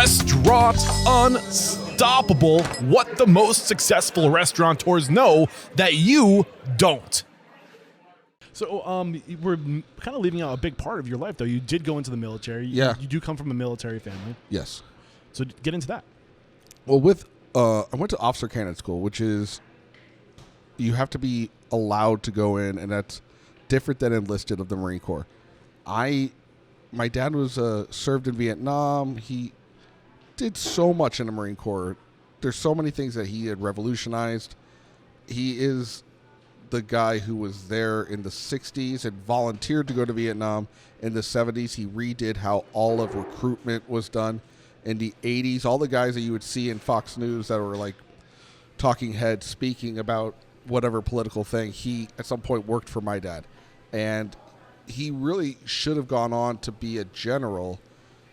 Restaurant Unstoppable. What the most successful restaurateurs know that you don't. So we're kind of leaving out a big part of your life, though. You did go into the military. Yeah. You do come from a military family. Yes. So get into that. Well, I went to officer candidate school, which is you have to be allowed to go in, and that's different than enlisted of the Marine Corps. My dad was served in Vietnam. He did so much in the Marine Corps. There's so many things that he had revolutionized. He is the guy who was there in the 60s and volunteered to go to Vietnam. In the 70s, he redid how all of recruitment was done. In the 80s, all the guys that you would see in Fox News that were like talking heads speaking about whatever political thing, he at some point worked for my dad. And he really should have gone on to be a general.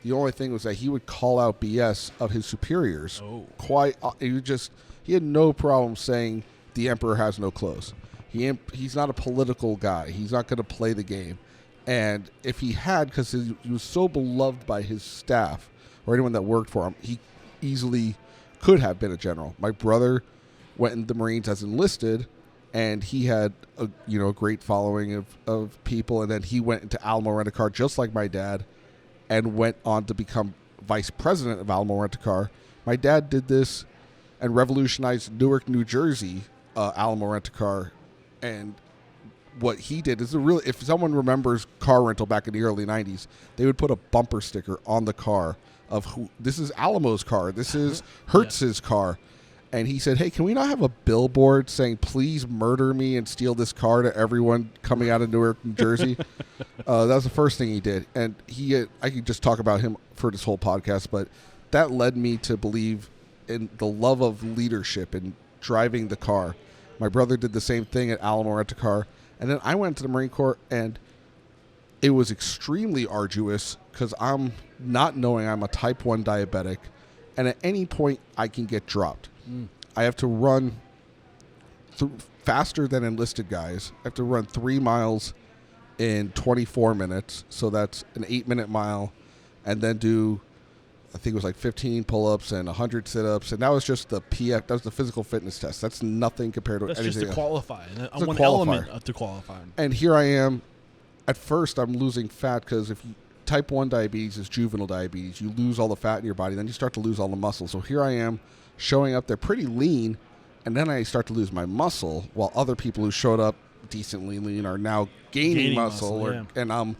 The only thing was that he would call out BS of his superiors. He had no problem saying the emperor has no clothes. He's not a political guy. He's not going to play the game. And if he had, because he was so beloved by his staff or anyone that worked for him, he easily could have been a general. My brother went in the Marines as enlisted, and he had a great following of people. And then he went into Alamo Rent-A-Car just like my dad, and went on to become vice president of Alamo Rent-A-Car. My dad did this and revolutionized Newark, New Jersey, Alamo Rent-A-Car. And what he did is if someone remembers car rental back in the early 90s, they would put a bumper sticker on the car of this is Alamo's car, this is Hertz's car. And he said, hey, can we not have a billboard saying, please murder me and steal this car to everyone coming out of Newark, New Jersey? That was the first thing he did. And I could just talk about him for this whole podcast, but that led me to believe in the love of leadership and driving the car. My brother did the same thing at Alamo Rent-A-Car. And then I went to the Marine Corps, and it was extremely arduous because I'm not knowing I'm a type 1 diabetic, and at any point I can get dropped. I have to run faster than enlisted guys. I have to run 3 miles in 24 minutes, so that's an 8-minute mile, and then do, I think it was like 15 pull-ups and 100 sit-ups, and that was just the PF. That was the physical fitness test. That's nothing compared to anything else. That's just to qualify. It's one a qualifier. Element to qualify. And here I am. At first, I'm losing fat because type 1 diabetes is juvenile diabetes. You lose all the fat in your body, then you start to lose all the muscle. So here I am showing up there pretty lean, and then I start to lose my muscle, while other people who showed up decently lean are now gaining muscle. And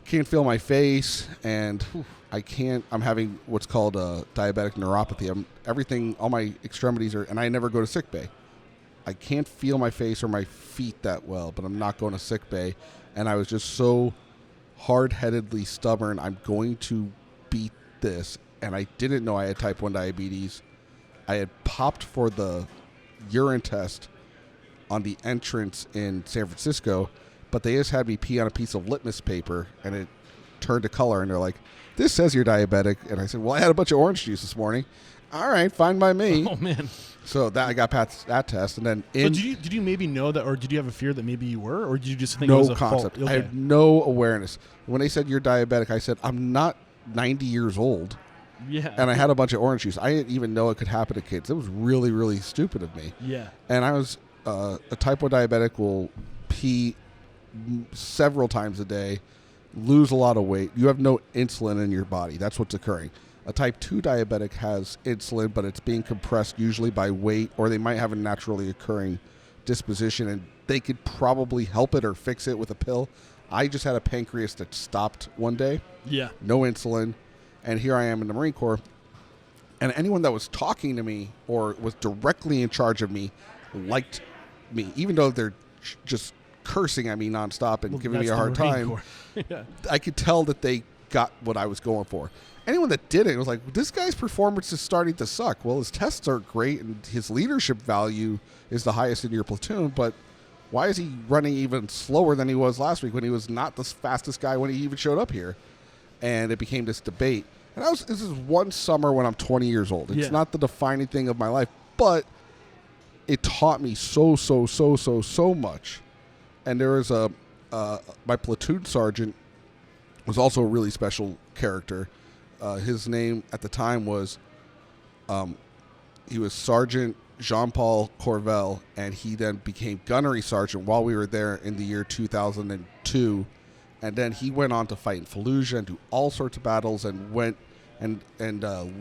can't feel my face, and I'm having what's called a diabetic neuropathy. All my extremities and I never go to sick bay. I can't feel my face or my feet that well, but I'm not going to sick bay. And I was just so hard-headedly stubborn. I'm going to beat this. And I didn't know I had type 1 diabetes. I had popped for the urine test on the entrance in San Francisco, but they just had me pee on a piece of litmus paper, and it turned to color, and they're like, this says you're diabetic. And I said, well, I had a bunch of orange juice this morning. All right, fine by me. Oh, man. So I got past that test. And then so did you maybe know that, or did you have a fear that maybe you were, or did you just think no it was a concept? fault? Okay. I had no awareness. When they said you're diabetic, I said, I'm not 90 years old. Yeah. And I had a bunch of orange juice. I didn't even know it could happen to kids. It was really, really stupid of me. Yeah. And I was a type 1 diabetic will pee several times a day, lose a lot of weight. You have no insulin in your body. That's what's occurring. A type 2 diabetic has insulin, but it's being compressed usually by weight, or they might have a naturally occurring disposition, and they could probably help it or fix it with a pill. I just had a pancreas that stopped one day. Yeah. No insulin. And here I am in the Marine Corps. And anyone that was talking to me or was directly in charge of me liked me, even though they're just cursing at me nonstop and giving me a hard time. Yeah. I could tell that they got what I was going for. Anyone that didn't was like, this guy's performance is starting to suck. Well, his tests are great and his leadership value is the highest in your platoon, but why is he running even slower than he was last week when he was not the fastest guy when he even showed up here? And it became this debate. And this is one summer when I'm 20 years old. It's not the defining thing of my life, but it taught me so much. And there was my platoon sergeant was also a really special character. his name at the time was, he was Sergeant Jean-Paul Corvell, and he then became gunnery sergeant while we were there in the year 2002. And then he went on to fight in Fallujah and do all sorts of battles, and went and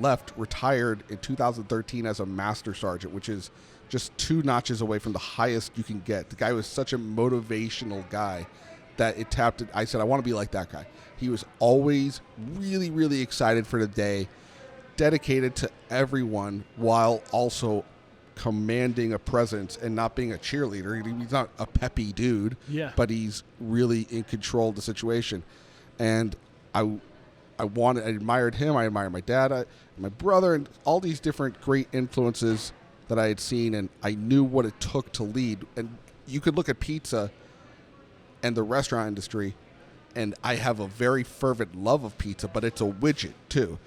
left, retired in 2013 as a master sergeant, which is just 2 notches away from the highest you can get. The guy was such a motivational guy that it tapped it. I said, I want to be like that guy. He was always really, really excited for the day, dedicated to everyone while also commanding a presence and not being a cheerleader. He's not a peppy dude, but he's really in control of the situation. And I admired him. I admired my dad, my brother, and all these different great influences that I had seen, and I knew what it took to lead. And you could look at pizza and the restaurant industry, and I have a very fervent love of pizza, but it's a widget too.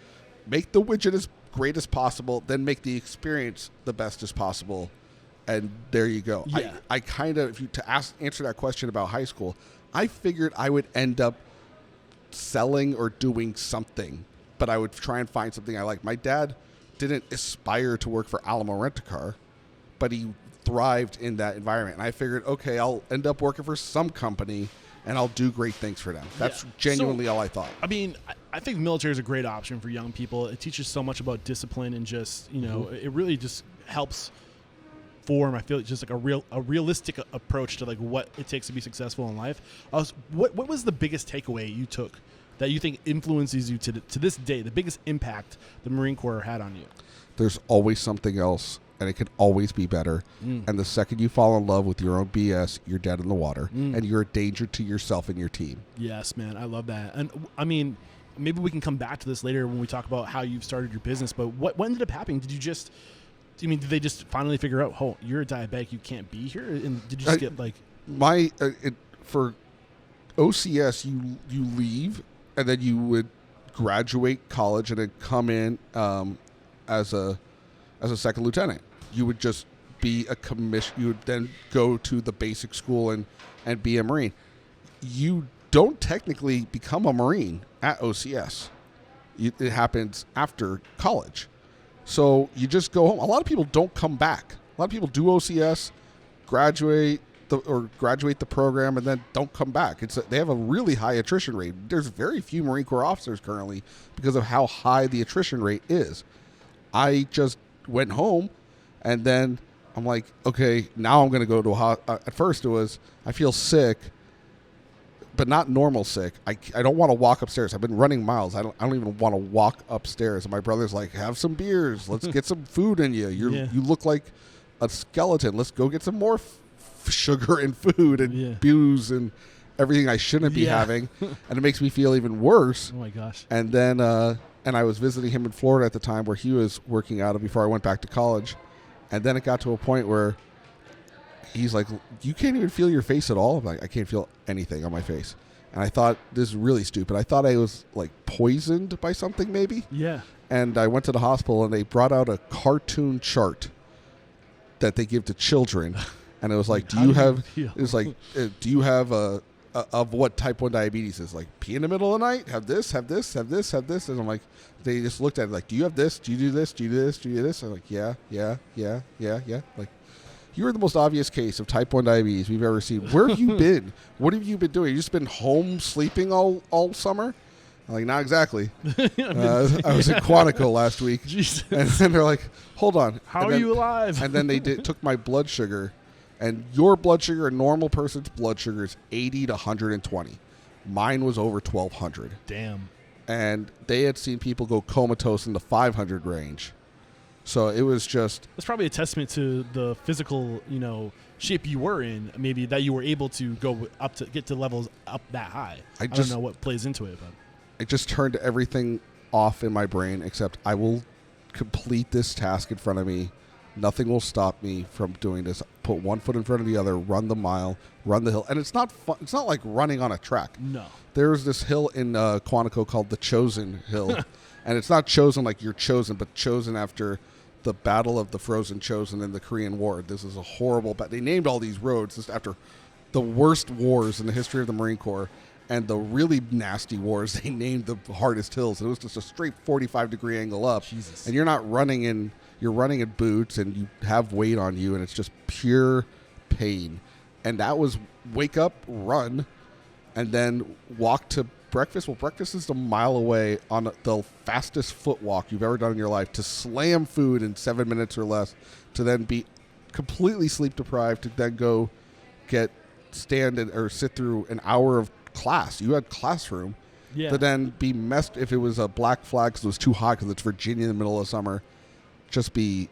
Make the widget as great as possible, then make the experience the best as possible, and there you go. Yeah. I kind of, answer that question about high school, I figured I would end up selling or doing something, but I would try and find something I like. My dad didn't aspire to work for Alamo Rent-A-Car, but he thrived in that environment. And I figured, okay, I'll end up working for some company and I'll do great things for them. That's genuinely all I thought. I mean, I think the military is a great option for young people. It teaches so much about discipline, and just, it really just helps form, I feel, just like a realistic approach to like what it takes to be successful in life. What was the biggest takeaway you took that you think influences you to this day, the biggest impact the Marine Corps had on you? There's always something else, and it can always be better. And the second you fall in love with your own BS, you're dead in the water, and you're a danger to yourself and your team. Yes, man. I love that. And I mean, maybe we can come back to this later when we talk about how you've started your business, but what ended up happening? Did they just finally figure out, oh, you're a diabetic, you can't be here? And did you just get like... For OCS, you leave, and then you would graduate college and then come in as a second lieutenant. You would just be a commission. You would then go to the basic school and be a Marine. You don't technically become a Marine at OCS. It happens after college. So you just go home. A lot of people don't come back. A lot of people do OCS, graduate the program, and then don't come back. They have a really high attrition rate. There's very few Marine Corps officers currently because of how high the attrition rate is. I just went home, and then I'm like, okay, now I'm going to go to at first it was, I feel sick, but not normal sick. I don't want to walk upstairs. I've been running miles. I don't even want to walk upstairs. And my brother's like, have some beers. Let's get some food in you. You look like a skeleton. Let's go get some more sugar and food and booze and everything I shouldn't be having. And it makes me feel even worse. Oh my gosh. And then, and I was visiting him in Florida at the time where he was working out before I went back to college. And then it got to a point where he's like, you can't even feel your face at all. I'm like, I can't feel anything on my face. And I thought, this is really stupid. I thought I was like poisoned by something maybe. Yeah. And I went to the hospital, and they brought out a cartoon chart that they give to children. And it was like, do you have of what type 1 diabetes is? Like, pee in the middle of the night? Have this, have this, have this, have this. And I'm like, they just looked at it like, do you have this? Do you do this? Do you do this? Do you do this? I'm like, yeah. Like, you're the most obvious case of type 1 diabetes we've ever seen. Where have you been? What have you been doing? You just been home sleeping all summer? I'm like, not exactly. I was in Quantico last week. Jesus. And then they're like, hold on. How are you alive? And then they took my blood sugar. And your blood sugar, a normal person's blood sugar, is 80 to 120. Mine was over 1,200. Damn. And they had seen people go comatose in the 500 range. So it was just... That's probably a testament to the physical, shape you were in, maybe, that you were able to go up to get to levels up that high. I don't know what plays into it, but... It just turned everything off in my brain, except I will complete this task in front of me. Nothing will stop me from doing this. Put one foot in front of the other, run the mile, run the hill. And it's not fun. It's not like running on a track. No. There's this hill in Quantico called the Chosen Hill. And it's not chosen like you're chosen, but chosen after the Battle of the Frozen Chosen in the Korean War. This is a horrible... They named all these roads just after the worst wars in the history of the Marine Corps. And the really nasty wars, they named the hardest hills. It was just a straight 45-degree angle up. Jesus. And you're running in boots, and you have weight on you, and it's just pure pain. And that was wake up, run, and then walk to breakfast. Well, breakfast is a mile away on the fastest foot walk you've ever done in your life, to slam food in 7 minutes or less, to then be completely sleep deprived, to then go sit through an hour of class. You had classroom. Yeah. To then be messed, if it was a black flag because it was too hot because it's Virginia in the middle of summer, just be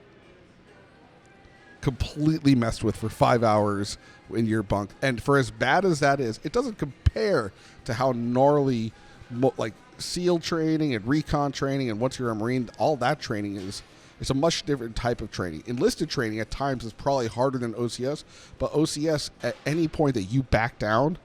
completely messed with for 5 hours in your bunk. And for as bad as that is, it doesn't compare to how gnarly like SEAL training and recon training, and once you're a Marine, all that training is. It's a much different type of training. Enlisted training at times is probably harder than OCS, but OCS, at any point that you back down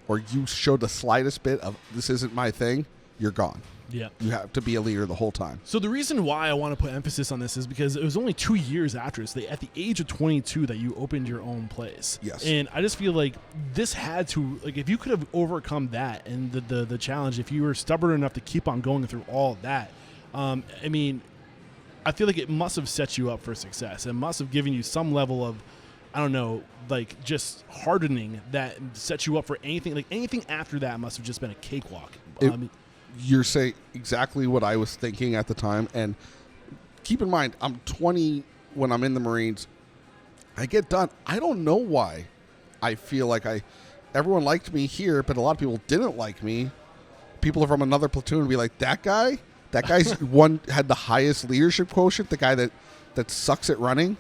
or you show the slightest bit of this isn't my thing, you're gone. Yeah. You have to be a leader the whole time. So the reason why I want to put emphasis on this is because it was only 2 years after this, at the age of 22, that you opened your own place. Yes. And I just feel like this had to, like, if you could have overcome that and the challenge, if you were stubborn enough to keep on going through all of that, I mean, I feel like it must have set you up for success. It must have given you some level of, I don't know, like just hardening that set you up for anything. Like anything after that must have just been a cakewalk. You're saying exactly what I was thinking at the time. And keep in mind, I'm 20 when I'm in the Marines. I get done. I don't know why I feel like everyone liked me here, but a lot of people didn't like me. People from another platoon would be like, that guy's had the highest leadership quotient, the guy that sucks at running.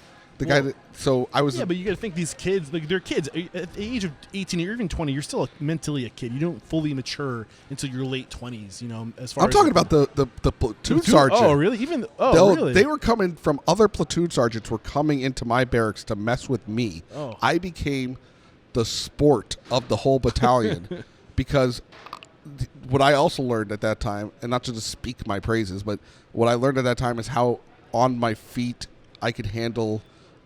So I was. Yeah, but you got to think these kids, like they're kids. At the age of 18 or even 20, you're still mentally a kid. You don't fully mature until your late 20s. You know, as far I'm as talking about the platoon sergeant. Oh, really? Really? They were coming from other platoon sergeants. Were coming into my barracks to mess with me. Oh. I became the sport of the whole battalion because what I also learned at that time, and not to just speak my praises, but what I learned at that time is how on my feet I could handle.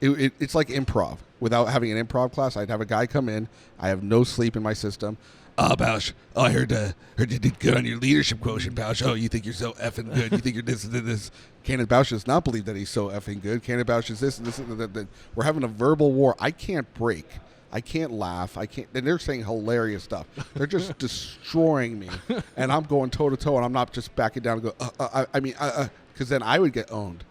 It's like improv. Without having an improv class, I'd have a guy come in. I have no sleep in my system. Bausch, I heard you did good on your leadership quotient, Bausch. Oh, you think you're so effing good. You think you're this and this. Canon Bausch does not believe that he's so effing good. Canon Bausch is this and this and that. We're having a verbal war. I can't break. I can't laugh. I can't. And they're saying hilarious stuff. They're just destroying me. And I'm going toe-to-toe, and I'm not just backing down and go, because then I would get owned.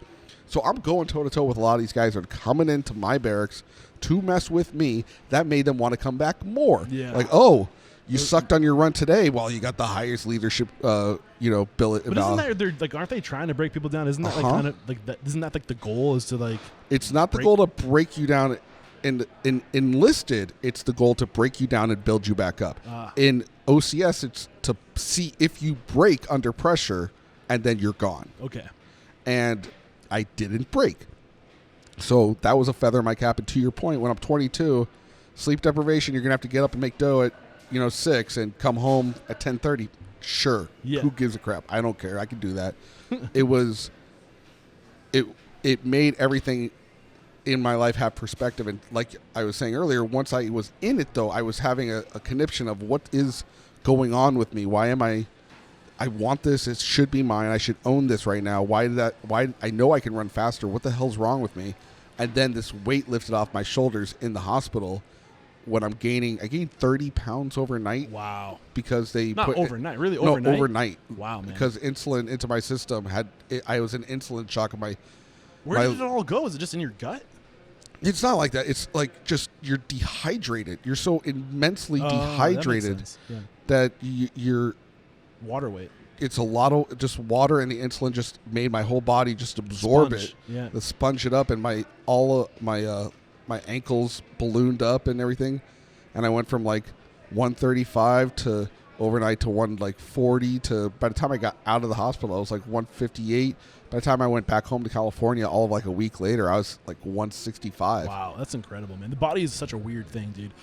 So I'm going toe-to-toe with a lot of these guys that are coming into my barracks to mess with me. That made them want to come back more. Yeah. Like, oh, you sucked on your run today. Well, you got the highest leadership, billet. But isn't that, they're like, aren't they trying to break people down? Isn't that like kind of like that? Isn't that like the goal is to like? It's not the goal to break you down. In enlisted, it's the goal to break you down and build you back up. In OCS, it's to see if you break under pressure, and then you're gone. Okay. And I didn't break. So that was a feather in my cap. And to your point, when I'm 22, sleep deprivation, you're going to have to get up and make dough at 6 and come home at 10:30. Sure. Yeah. Who gives a crap? I don't care. I can do that. It made everything in my life have perspective. And like I was saying earlier, once I was in it, though, I was having a conniption of what is going on with me. Why am I want this. It should be mine. I should own this right now. Why I know I can run faster. What the hell's wrong with me? And then this weight lifted off my shoulders in the hospital when I gained 30 pounds overnight. Wow. Because they Not overnight, really overnight? No, overnight. Wow, man. Because insulin into my system I was in insulin shock. Where did it all go? Is it just in your gut? It's not like that. It's like just you're dehydrated. You're so immensely dehydrated that you're water weight. It's a lot of just water, and the insulin just made my whole body just absorb it. Yeah. To sponge it up, and my ankles ballooned up and everything, and I went from like 135 to overnight to 140 to by the time I got out of the hospital I was like 158. By the time I went back home to California, all of like a week later, I was like 165. Wow, that's incredible, man. The body is such a weird thing, dude.